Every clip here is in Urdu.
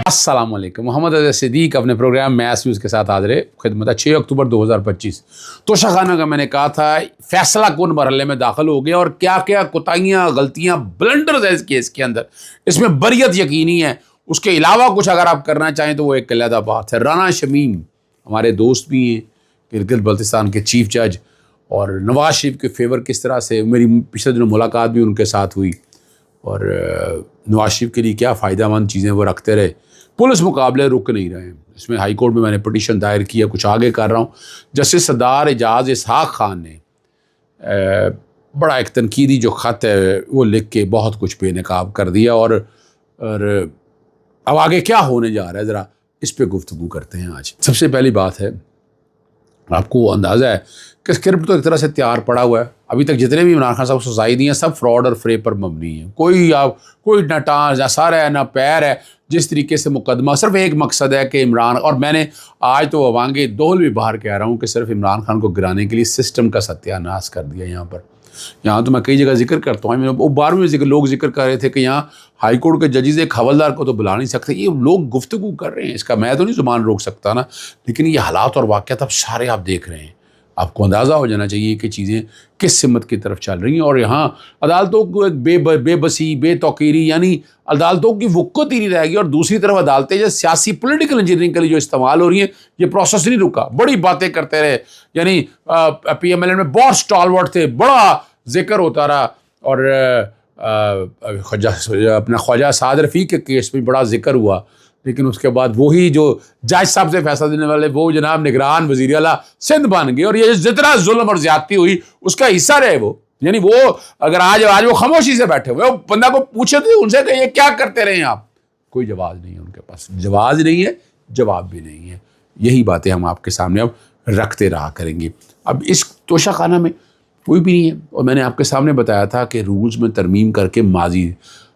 السلام علیکم. محمد اظہر صدیق اپنے پروگرام میاس نیوز کے ساتھ حاضر خدمت ہے. 6 اکتوبر 2025 توشہ خانہ کا میں نے کہا تھا فیصلہ کن مرحلے میں داخل ہو گیا اور کیا کیا کوتاہیاں غلطیاں بلنڈرز ہیں اس کیس کے اندر. اس میں بریت یقینی ہے. اس کے علاوہ کچھ اگر آپ کرنا چاہیں تو وہ ایک علیحدہ بات ہے. رانا شمیم ہمارے دوست بھی ہیں, گلگت بلتستان کے چیف جج, اور نواز شریف کے فیور کس طرح سے میری پچھلے دنوں ملاقات بھی ان کے ساتھ ہوئی, اور نواز شریف کے لیے کیا فائدہ مند چیزیں وہ رکھتے رہے. پولیس مقابلے رک نہیں رہے ہیں. اس میں ہائی کورٹ میں نے پٹیشن دائر کیا, کچھ آگے کر رہا ہوں. جسٹس سردار اعجاز اسحاق خان نے بڑا ایک تنقیدی جو خط ہے وہ لکھ کے بہت کچھ بے نقاب کر دیا, اور اب آگے کیا ہونے جا رہا ہے ذرا اس پہ گفتگو کرتے ہیں آج. سب سے پہلی بات ہے, آپ کو اندازہ ہے کہ اسکرپٹ تو ایک طرح سے تیار پڑا ہوا ہے. ابھی تک جتنے بھی عمران خان صاحب سزائے دی ہیں سب فراڈ اور فریب پر مبنی ہیں. کوئی نہ ٹانس نہ سر ہے نہ پیر ہے. جس طریقے سے مقدمہ صرف ایک مقصد ہے کہ عمران, اور میں نے آج تو وانگے دول بھی باہر کہہ رہا ہوں کہ صرف عمران خان کو گرانے کے لیے سسٹم کا ستیہ ناش کر دیا. یہاں تو میں کئی جگہ ذکر کرتا ہوں, وہ 12ویں لوگ ذکر کر رہے تھے کہ یہاں ہائی کورٹ کے ججز ایک حوالدار کو تو بلا نہیں سکتے. یہ لوگ گفتگو کر رہے ہیں, اس کا میں تو نہیں زبان روک سکتا نا, لیکن یہ حالات اور واقعات اب سارے آپ دیکھ رہے ہیں. آپ کو اندازہ ہو جانا چاہیے کہ چیزیں کس سمت کی طرف چل رہی ہیں. اور یہاں عدالتوں کو ایک بے بسی, بے توقیری, یعنی عدالتوں کی وقت ہی نہیں رہے گی. اور دوسری طرف عدالتیں جو سیاسی پولیٹیکل انجینئرنگ کے لیے جو استعمال ہو رہی ہیں, یہ پروسیس نہیں رکا. بڑی باتیں کرتے رہے, یعنی پی ایم ایل این میں بہت سٹالورٹ تھے, بڑا ذکر ہوتا رہا, اور اپنا خواجہ سعد رفیق کے کیس میں بڑا ذکر ہوا, لیکن اس کے بعد وہی جو جج صاحب سے فیصلہ دینے والے وہ جناب نگران وزیر اعلیٰ سندھ بن گئے, اور یہ جتنا ظلم اور زیادتی ہوئی اس کا حصہ رہے وہ. یعنی وہ اگر آج وہ خاموشی سے بیٹھے ہوئے, وہ بندہ کو پوچھے تو ان سے کہ یہ کیا کرتے رہے ہیں آپ, کوئی جواز نہیں ہے ان کے پاس. جواز نہیں ہے, جواب بھی نہیں ہے. یہی باتیں ہم آپ کے سامنے اب رکھتے رہا کریں گے. اب اس توشہ خانہ میں کوئی بھی نہیں ہے, اور میں نے آپ کے سامنے بتایا تھا کہ رولز میں ترمیم کر کے ماضی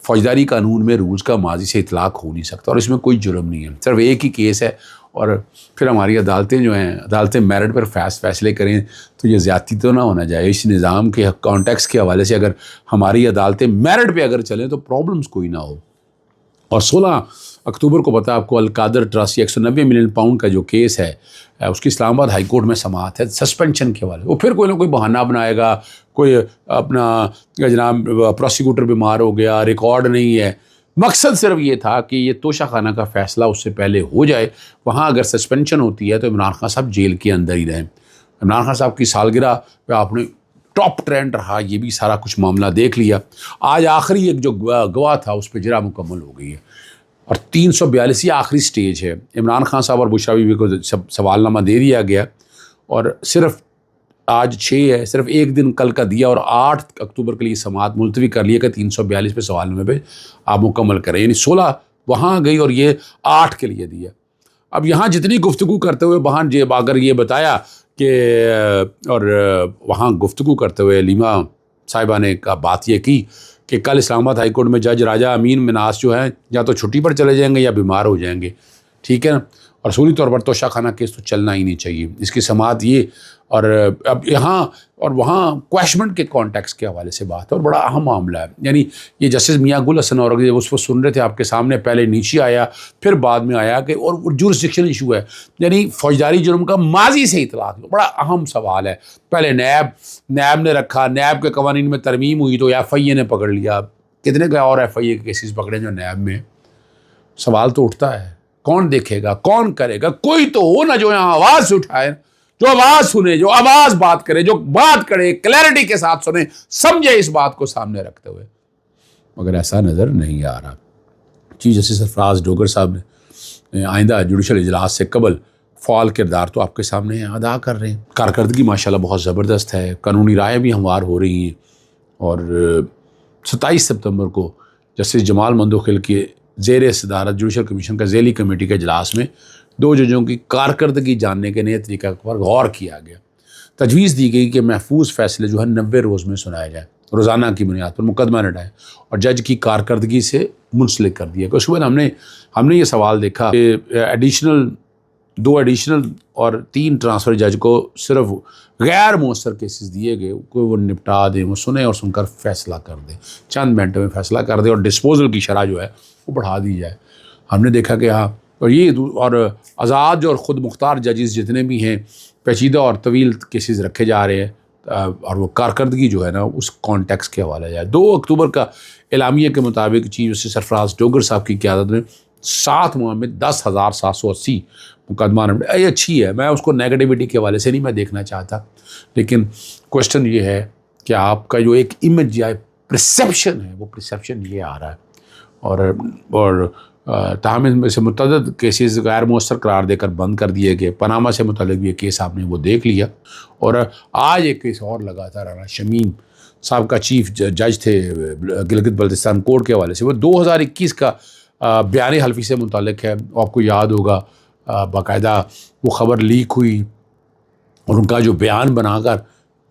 فوجداری قانون میں رولز کا ماضی سے اطلاق ہو نہیں سکتا, اور اس میں کوئی جرم نہیں ہے, صرف ایک ہی کیس ہے. اور پھر ہماری عدالتیں جو ہیں, عدالتیں میرٹ پر فیصلے کریں تو یہ زیادتی تو نہ ہونا چاہیے. اس نظام کے کانٹیکس کے حوالے سے اگر ہماری عدالتیں میرٹ پہ اگر چلیں تو پرابلمس کوئی نہ ہو. اور 16 اکتوبر کو پتہ آپ کو القادر ٹرسٹ 190 ملین پاؤنڈ کا جو کیس ہے اس کی اسلام آباد ہائی کورٹ میں سماعت ہے سسپینشن کے حوالے. وہ پھر کوئی نہ کوئی بہانہ بنائے گا, کوئی اپنا جناب پروسیکیوٹر بیمار ہو گیا, ریکارڈ نہیں ہے. مقصد صرف یہ تھا کہ یہ توشہ خانہ کا فیصلہ اس سے پہلے ہو جائے. وہاں اگر سسپینشن ہوتی ہے تو عمران خان صاحب جیل کے اندر ہی رہیں. عمران خان صاحب کی سالگرہ پہ آپ نے ٹاپ ٹرینڈ رہا, یہ بھی سارا کچھ معاملہ دیکھ لیا. آج آخری ایک جو گواہ تھا اس پہ جرا مکمل ہو گئی ہے, اور 342 آخری سٹیج ہے. عمران خان صاحب اور بشرا بیوی کو سوال نامہ دے دیا گیا, اور صرف آج 6 ہے, صرف ایک دن کل کا دیا, اور 8 اکتوبر کے لیے سماعت ملتوی کر لیا کہ 342 پہ سوال نامے پہ آپ مکمل کریں. یعنی 16 وہاں گئی اور یہ 8 کے لیے دیا. اب یہاں جتنی گفتگو کرتے ہوئے وہاں اگر یہ بتایا کہ, اور وہاں گفتگو کرتے ہوئے لیما صاحبہ نے بات یہ کی کہ کل اسلام آباد ہائی کورٹ میں جج راجہ امین مناس جو ہیں یا تو چھٹی پر چلے جائیں گے یا بیمار ہو جائیں گے, ٹھیک ہے نا. اور اصولی طور پر توشہ خانہ کیس تو چلنا ہی نہیں چاہیے, اس کی سماعت یہ. اور اب یہاں اور وہاں کویشمنٹ کے کانٹیکس کے حوالے سے بات ہے, اور بڑا اہم معاملہ ہے. یعنی یہ جسٹس میاں گل حسن اور اس کو سن رہے تھے آپ کے سامنے, پہلے نیچے آیا پھر بعد میں آیا کہ, اور جورسڈکشن ایشو ہے, یعنی فوجداری جرم کا ماضی سے اطلاق, بڑا اہم سوال ہے. پہلے نیب نے رکھا, نیب کے قوانین میں ترمیم ہوئی تو ایف آئی اے نے پکڑ لیا. کتنے کا اور ایف آئی اے کے کیسز پکڑے جو نیب میں. سوال تو اٹھتا ہے, کون دیکھے گا, کون کرے گا؟ کوئی تو ہو نا جو یہاں آواز اٹھائے, جو آواز سنے, جو آواز بات کرے, جو بات کرے کلیئرٹی کے ساتھ سنے, سمجھے اس بات کو سامنے رکھتے ہوئے. مگر ایسا نظر نہیں آ رہا. چیف جسٹس سرفراز ڈوگر صاحب نے آئندہ جوڈیشل اجلاس سے قبل فعال کردار تو آپ کے سامنے ادا کر رہے ہیں. کارکردگی ماشاءاللہ بہت زبردست ہے, قانونی رائے بھی ہموار ہو رہی ہیں. اور 27 ستمبر کو جسٹس جمال مندوخیل کے زیر صدارت جوڈیشل کمیشن کا ذیلی کمیٹی کے اجلاس میں 2 ججوں کی کارکردگی جاننے کے نئے طریقہ پر غور کیا گیا. تجویز دی گئی کہ محفوظ فیصلے جو ہے 90 روز میں سنائے جائیں, روزانہ کی بنیاد پر مقدمہ لڑائیں, اور جج کی کارکردگی سے منسلک کر دیا. اس کے بعد ہم نے یہ سوال دیکھا کہ 2 ایڈیشنل اور 3 ٹرانسفر جج کو صرف غیر مؤثر کیسز دیے گئے, کوئی وہ نپٹا دیں, وہ سنیں اور سن کر فیصلہ کر دیں, چند منٹوں میں فیصلہ کر دیں, اور ڈسپوزل کی شرح جو ہے وہ بڑھا دی جائے. ہم نے دیکھا کہ ہاں اور یہ اور آزاد اور خود مختار ججز جتنے بھی ہیں پیچیدہ اور طویل کیسز رکھے جا رہے ہیں اور وہ کارکردگی جو ہے نا اس کانٹیکس کے حوالے جائے 2 اکتوبر کا اعلامیہ کے مطابق چیف جسٹس سرفراز ڈوگر صاحب کی قیادت میں 7 ماہ میں 10,780 مقدمہ نمٹے. یہ اچھی ہے, میں اس کو نیگیٹیوٹی کے حوالے سے نہیں میں دیکھنا چاہتا, لیکن کوشچن یہ ہے کہ آپ کا جو ایک امیج یا پرسیپشن ہے وہ پرسیپشن یہ آ رہا ہے اور تاہم ان میں سے متعدد کیسز غیر مؤثر قرار دے کر بند کر دیے گئے. پاناما سے متعلق بھی یہ کیس آپ نے وہ دیکھ لیا, اور آج ایک کیس اور لگا تھا رانا شمیم صاحب کا چیف جج تھے گلگت بلتستان کورٹ کے حوالے سے, وہ 2021 کا بیان حلفی سے متعلق ہے. آپ کو یاد ہوگا باقاعدہ وہ خبر لیک ہوئی اور ان کا جو بیان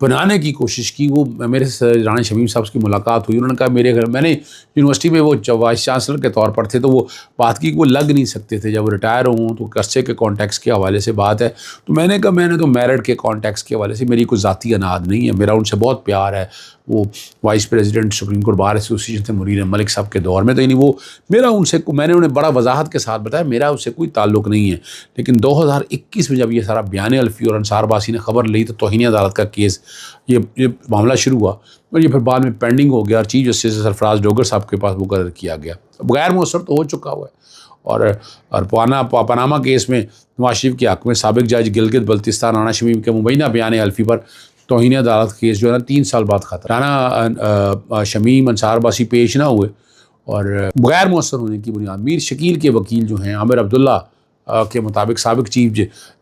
بنانے کی کوشش کی. وہ میرے سے رانا شمیم صاحب کی ملاقات ہوئی, انہوں نے کہا میرے گھر, میں نے یونیورسٹی میں وہ وائس چانسلر کے طور پر تھے تو وہ بات کی کہ وہ لگ نہیں سکتے تھے, جب وہ ریٹائر ہوں تو قرضے کے کانٹیکس کے حوالے سے بات ہے. تو میں نے کہا میں نے تو میرٹ کے کانٹیکس کے حوالے سے میری کوئی ذاتی اناد نہیں ہے, میرا ان سے بہت پیار ہے. وہ vice president supreme court bar association تھے منیر ملک صاحب کے دور میں, تو یعنی وہ میرا ان سے, میں نے انہیں بڑا وضاحت کے ساتھ بتایا میرا اس سے کوئی تعلق نہیں ہے. لیکن 2021 میں جب یہ سارا بیان الفی اور انصار باسی نے خبر لی تو توہین عدالت کا کیس یہ معاملہ شروع ہوا, اور یہ پھر بعد میں پینڈنگ ہو گیا اور چیف جسٹس سرفراز ڈوگر صاحب کے پاس مقرر کیا گیا. غیر مؤثر تو ہو چکا ہوا ہے. اور پاناما کیس میں نواز شریف کے حق میں سابق جج گلگت بلتستان رانا شمیم کے مبینہ بیان الفی پر توہین عدالت کیس جو ہے نا 3 سال بعد ختم. رانا شمیم انصار باسی پیش نہ ہوئے اور غیر مؤثر ہونے کی بنیاد میر شکیل کے وکیل جو ہیں عامر عبداللہ کے مطابق سابق چیف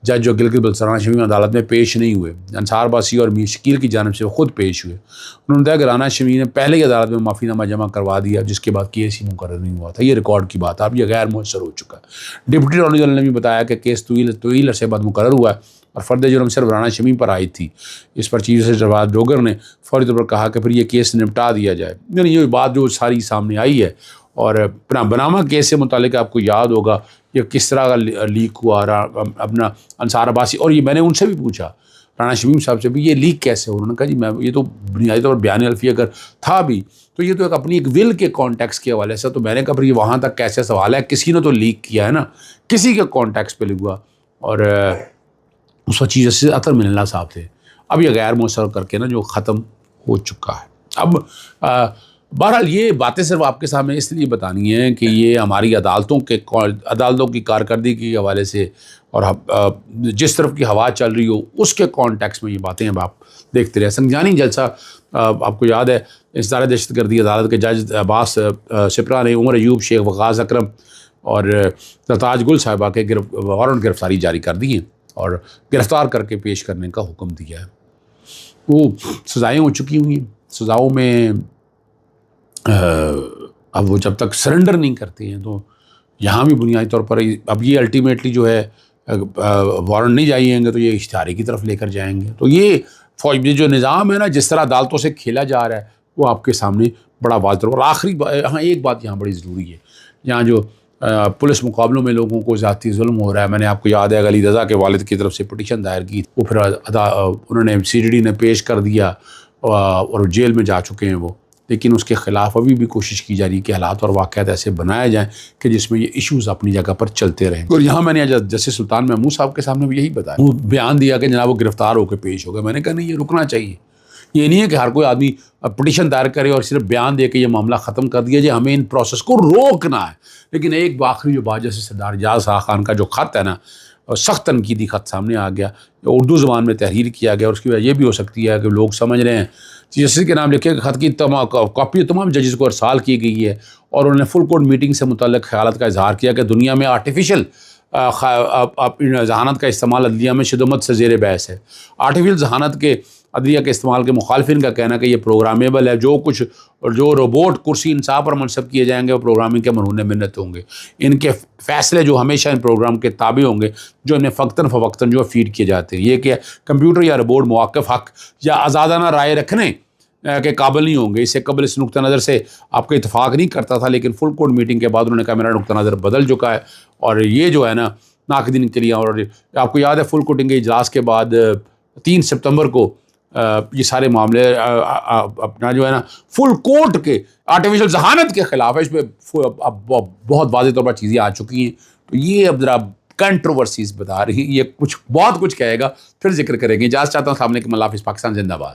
جج جو گلگت بلتستان رانا شمیم عدالت میں پیش نہیں ہوئے. انصار باسی اور میر شکیل کی جانب سے وہ خود پیش ہوئے. انہوں نے کہا کہ رانا شمیم نے پہلے ہی عدالت میں معافی نامہ جمع کروا دیا جس کے بعد کیس ہی مقرر نہیں ہوا تھا. یہ ریکارڈ کی بات ہے, اب یہ غیر مؤثر ہو چکا ہے. ڈپٹی اٹارنی جنرل نے بھی بتایا کہ کیس طویل عرصے بعد مقرر ہوا ہے اور فرد جرم صرف رانا شمیم پر عائد تھی. اس پر چیف جسٹس سرفراز ڈوگر نے فوری طور پر کہا کہ پھر یہ کیس نمٹا دیا جائے. یعنی یہ بات جو ساری سامنے آئی ہے. اور پاناما کیس سے متعلق آپ کو یاد ہوگا یہ کس طرح کا لیک ہوا اپنا انصار عباسی, اور یہ میں نے ان سے بھی پوچھا رانا شمیم صاحب سے بھی یہ لیک کیسے ہو. انہوں نے کہا جی میں یہ تو بنیادی طور پر بیان الفی اگر تھا بھی تو یہ تو ایک اپنی ایک ول کے کانٹیکس کے حوالے سے. تو میں نے کہا پھر یہ وہاں تک کیسے سوال ہے, کسی نے تو لیک کیا ہے نا, کسی کے کانٹیکس پہ لکھوا. اور اس وقت چیف جسٹس اطہر من اللہ صاحب تھے. اب یہ غیر مؤثر کر کے نا جو ختم ہو چکا ہے. اب بہرحال یہ باتیں صرف آپ کے سامنے اس لیے بتانی ہیں کہ یہ ہماری عدالتوں کی کارکردگی کے حوالے سے اور جس طرف کی ہوا چل رہی ہو اس کے کانٹیکس میں یہ باتیں اب آپ دیکھتے رہے. سنجانی جلسہ آپ کو یاد ہے انسداد دہشت گردی عدالت کے جج عباس سپرا نے عمر ایوب, شیخ وقاص اکرم اور تاج گل صاحبہ کے وارنٹ گرفتاری جاری کر دی ہیں اور گرفتار کر کے پیش کرنے کا حکم دیا ہے. وہ سزائیں ہو چکی ہوئی ہیں. سزاؤں میں اب وہ جب تک سرنڈر نہیں کرتے ہیں تو یہاں بھی بنیادی طور پر اب یہ الٹیمیٹلی جو ہے وارنٹ نہیں جائیں گے تو یہ اشتہاری کی طرف لے کر جائیں گے. تو یہ فوج جو نظام ہے نا جس طرح عدالتوں سے کھیلا جا رہا ہے وہ آپ کے سامنے بڑا واضح. اور آخری ہاں ایک بات یہاں بڑی ضروری ہے, یہاں جو پولیس مقابلوں میں لوگوں کو ذاتی ظلم ہو رہا ہے. میں نے آپ کو یاد ہے علی رضا کے والد کی طرف سے پٹیشن دائر کی, وہ پھر انہوں نے CJD نے پیش کر دیا اور جیل میں جا چکے ہیں وہ. لیکن اس کے خلاف ابھی بھی کوشش کی جا رہی ہے کہ حالات اور واقعات ایسے بنائے جائیں کہ جس میں یہ ایشوز اپنی جگہ پر چلتے رہیں. اور یہاں میں نے جسٹس سلطان محمود صاحب کے سامنے بھی یہی بتایا, وہ بیان دیا کہ جناب وہ گرفتار ہو کے پیش ہو گئے. میں نے کہا نہیں, یہ رکنا چاہیے. یہ نہیں ہے کہ ہر کوئی آدمی پٹیشن دائر کرے اور صرف بیان دے کے یہ معاملہ ختم کر دیا جائے. ہمیں ان پروسیس کو روکنا ہے. لیکن ایک آخری جو بات جیسے سردار جاز خان کا جو خط ہے نا, سخت تنقیدی خط سامنے آ گیا, اردو زبان میں تحریر کیا گیا. اور اس کی وجہ یہ بھی ہو سکتی ہے کہ لوگ سمجھ رہے ہیں جسٹس کے نام لکھے خط کی کاپی تمام ججز کو ارسال کی گئی ہے, اور انہوں نے فل کورٹ میٹنگ سے متعلق خیالات کا اظہار کیا کہ دنیا میں آرٹیفیشل ذہانت کا استعمال عدلیہ میں شدت سے زیر بحث ہے. آرٹیفیشل ذہانت کے عدلیہ کے استعمال کے مخالفین کا کہنا کہ یہ پروگرامیبل ہے. جو روبوٹ کرسی انصاف پر منصب کیے جائیں گے وہ پروگرامنگ کے مرہون منت ہوں گے. ان کے فیصلے جو ہمیشہ ان پروگرام کے تابع ہوں گے جو انہیں فقتاً فوقتاً جو فیڈ کیے جاتے ہیں. یہ کہ کمپیوٹر یا روبوٹ موقف حق یا آزادانہ رائے رکھنے کے قابل نہیں ہوں گے. اس سے قبل اس نقطہ نظر سے آپ کا اتفاق نہیں کرتا تھا, لیکن فل کورٹ میٹنگ کے بعد انہوں نے کہا میرا نقطہ نظر بدل چکا ہے. اور یہ جو ہے نا ناقدین کے لیے, اور آپ کو یاد ہے فل کورٹ کے اجلاس کے بعد 3 سپتمبر کو یہ سارے معاملے اپنا جو ہے نا فل کورٹ کے آرٹیفیشل ذہانت کے خلاف ہے. اس پہ اب بہت واضح طور پر چیزیں آ چکی ہیں. تو یہ اب ذرا کنٹروورسیز بتا رہی ہیں. یہ بہت کچھ کہے گا، پھر ذکر کریں گے. اجازت چاہتا ہوں. السلام علیکم. اللہ حافظ. پاکستان زندہ باد.